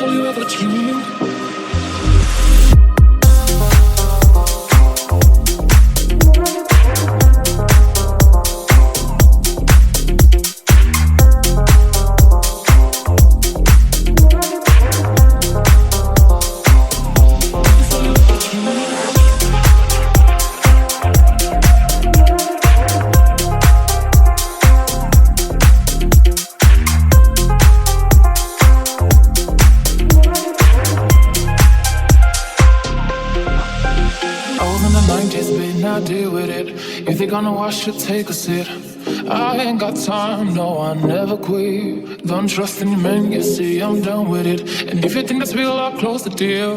all you ever dreamed. If you're gonna wash it, take a sip. I ain't got time, no, I never quit. Don't trust any man, you see, I'm done with it. And if you think that's real, I'll close the deal.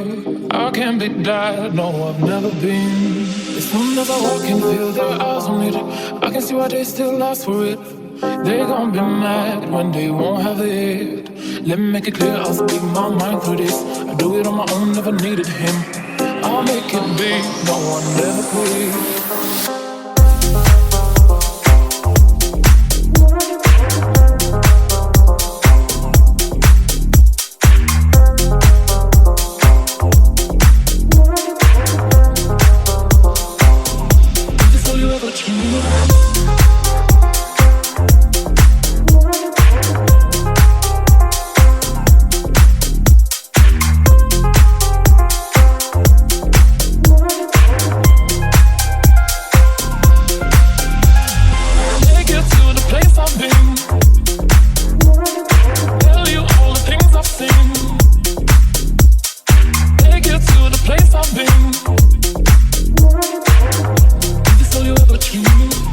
I can't be that, no, I've never been. As soon as I walk in, feel their eyes on it. I can see why they still ask for it. They gon' be mad when they won't have it. Let me make it clear, I'll speak my mind through this. I do it on my own, never needed him. I'll make it big, no, I never quit. This all you ever dreamed.